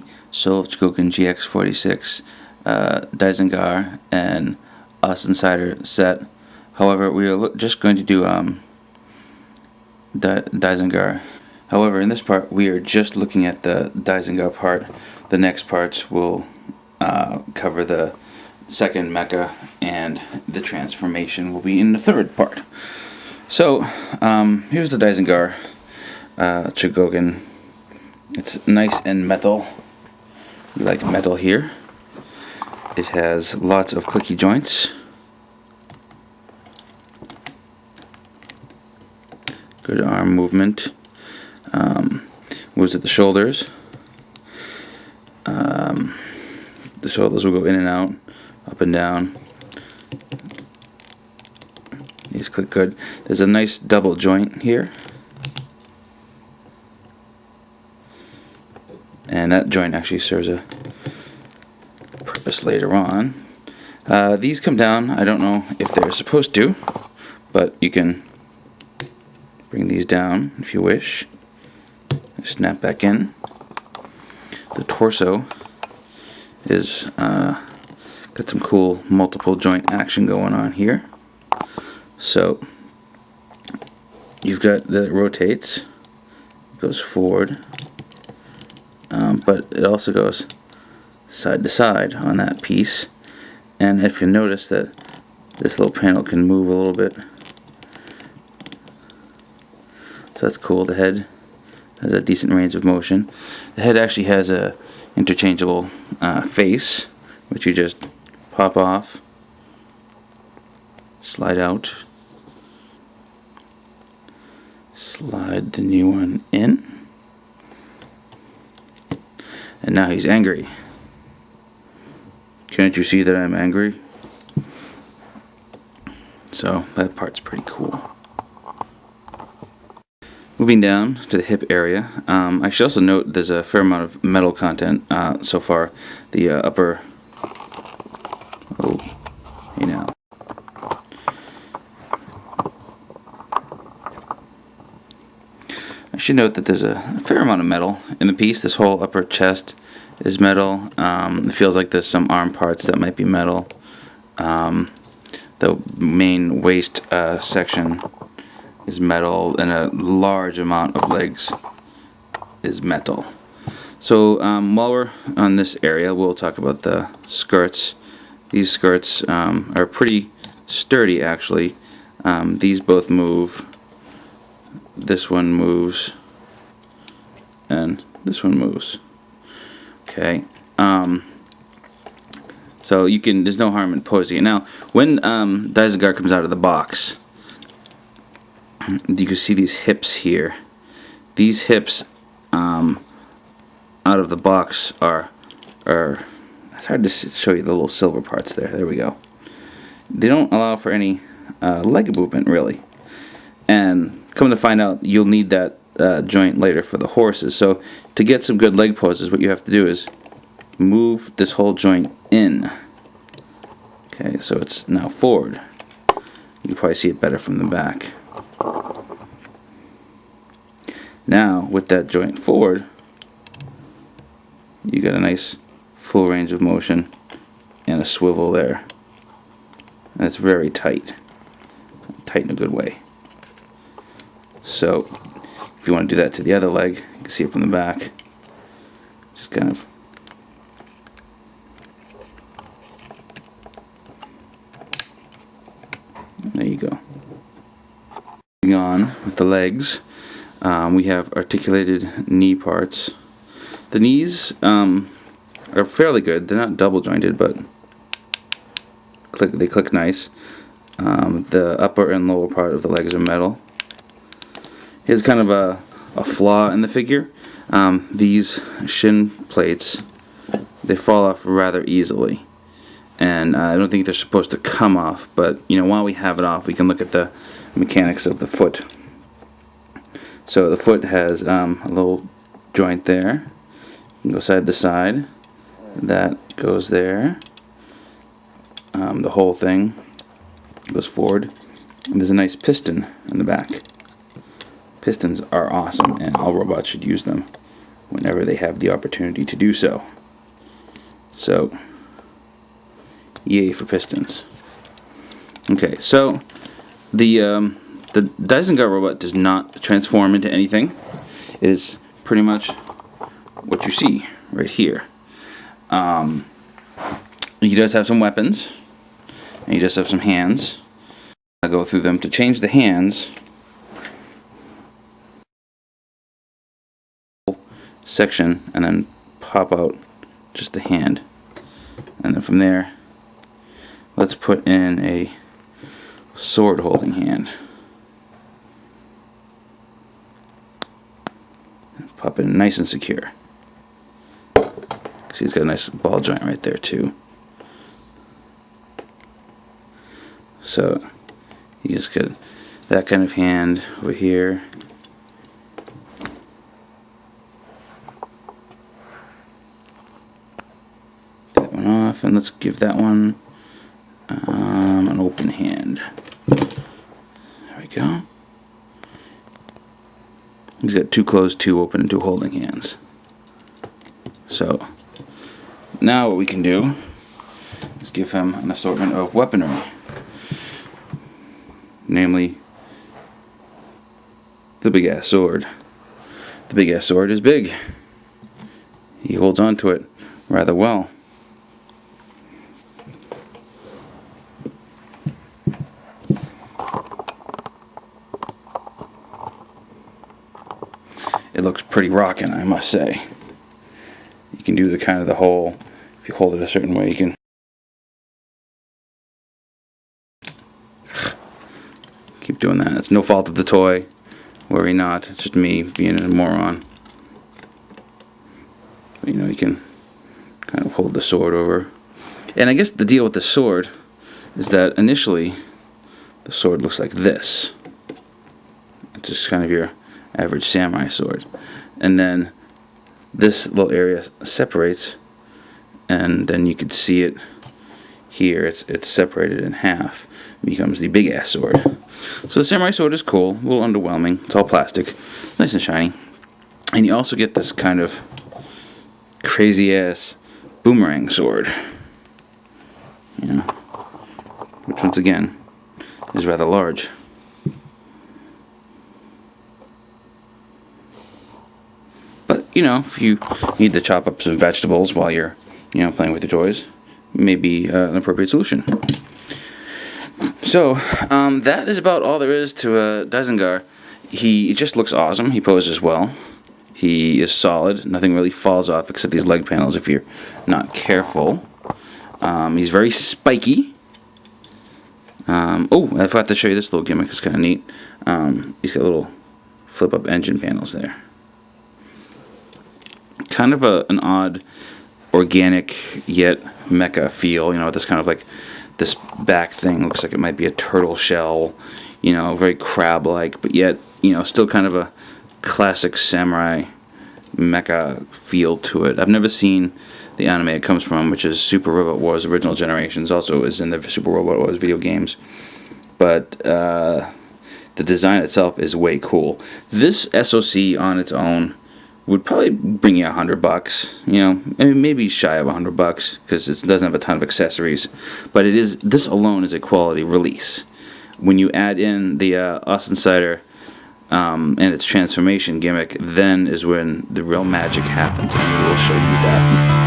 the sole of Chogokin GX-46 Dygenguar and Aussenseiter set. However, we are just going to do Dygenguar. However, in this part, we are just looking at the Dygenguar part. The next parts will cover the second mecha, and the transformation will be in the third part. So, here's the Dygenguar Chogokin. It's nice and metal. We like metal here. It has lots of clicky joints. Good arm movement. Moves at the shoulders. The shoulders will go in and out, up and down. These click good. There's a nice double joint here. And that joint actually serves a purpose later on. These come down. I don't know if they're supposed to, but you can bring these down if you wish. Snap back in. The torso is got some cool multiple joint action going on here. So you've got that it rotates, goes forward, but it also goes side to side on that piece. And if you notice that this little panel can move a little bit, so that's cool. The head has a decent range of motion. The head actually has a interchangeable face, which you just pop off, slide out, slide the new one in, and now he's angry. Can't you see that I'm angry? So that part's pretty cool. Moving down to the hip area, I should also note there's a fair amount of metal content so far. The upper, I should note that there's a fair amount of metal in the piece. This whole upper chest is metal. It feels like there's some arm parts that might be metal. The main waist section is metal, and a large amount of legs is metal. So while we're on this area, we'll talk about the skirts. These skirts are pretty sturdy actually. These both move. This one moves, and this one moves. Okay. So you can. There's no harm in posing it. Now, when Dygenguar comes out of the box, you can see these hips here. These hips out of the box are it's hard to show you the little silver parts there. There we go. They don't allow for any leg movement really, and come to find out, you'll need that joint later for the horses. So to get some good leg poses, what you have to do is move this whole joint in. Okay, so it's now forward. You can probably see it better from the back. Now, with that joint forward, you got a nice full range of motion and a swivel there. And it's very tight. Tight in a good way. So, if you want to do that to the other leg, you can see it from the back. Just kind of there you go. Moving on with the legs, we have articulated knee parts. The knees are fairly good. They're not double jointed, but they click nice. The upper and lower part of the legs are metal. Here's kind of a flaw in the figure. These shin plates, they fall off rather easily, and I don't think they're supposed to come off, but while we have it off, we can look at the mechanics of the foot. So the foot has a little joint there. You can go side to side. That goes there. The whole thing goes forward, and there's a nice piston in the back. Pistons are awesome, and all robots should use them. whenever they have the opportunity to do so. So, yay for pistons. Okay, so the Dygenguar robot does not transform into anything. It is pretty much what you see right here. He does have some weapons, and he does have some hands. I'll go through them to change the hands. Section, and then pop out just the hand. And then from there, let's put in a sword holding hand. Pop it in nice and secure. See, he's got a nice ball joint right there too. So you just got that kind of hand over here. That one off, and let's give that one an open hand. There we go. He's got 2 closed, 2 open, and 2 holding hands. So now what we can do is give him an assortment of weaponry. Namely, the big ass sword. The big ass sword is big. He holds on to it rather well. It looks pretty rockin', I must say. You can do the kind of the whole, if you hold it a certain way, you can keep doing that. It's no fault of the toy. Worry not. It's just me being a moron. But, you know, you can kind of hold the sword over. And I guess the deal with the sword is that initially the sword looks like this. It's just kind of your average samurai sword. And then this little area separates, and then you could see it here. It's separated in half. It becomes the big ass sword. So the samurai sword is cool, a little underwhelming. It's all plastic. It's nice and shiny. And you also get this kind of crazy ass boomerang sword. You know, which once again is rather large. But, you know, if you need to chop up some vegetables while you're, you know, playing with your toys, maybe an appropriate solution. So, that is about all there is to Dygenguar. He just looks awesome. He poses well. He is solid. Nothing really falls off except these leg panels if you're not careful. He's very spiky. Oh, I forgot to show you this little gimmick. It's kind of neat. He's got little flip-up engine panels there. Kind of an odd, organic yet mecha feel. You know, this kind of like this back thing looks like it might be a turtle shell. You know, very crab-like, but yet, you know, still kind of a classic samurai mecha feel to it. I've never seen the anime it comes from, which is Super Robot Wars Original Generations. Also is in the Super Robot Wars video games. But the design itself is way cool. This SoC on its own would probably bring you $100, you know, I mean, maybe shy of $100 because it doesn't have a ton of accessories, but it is, this alone is a quality release. When you add in the Aussenseiter and its transformation gimmick, then is when the real magic happens, and we will show you that.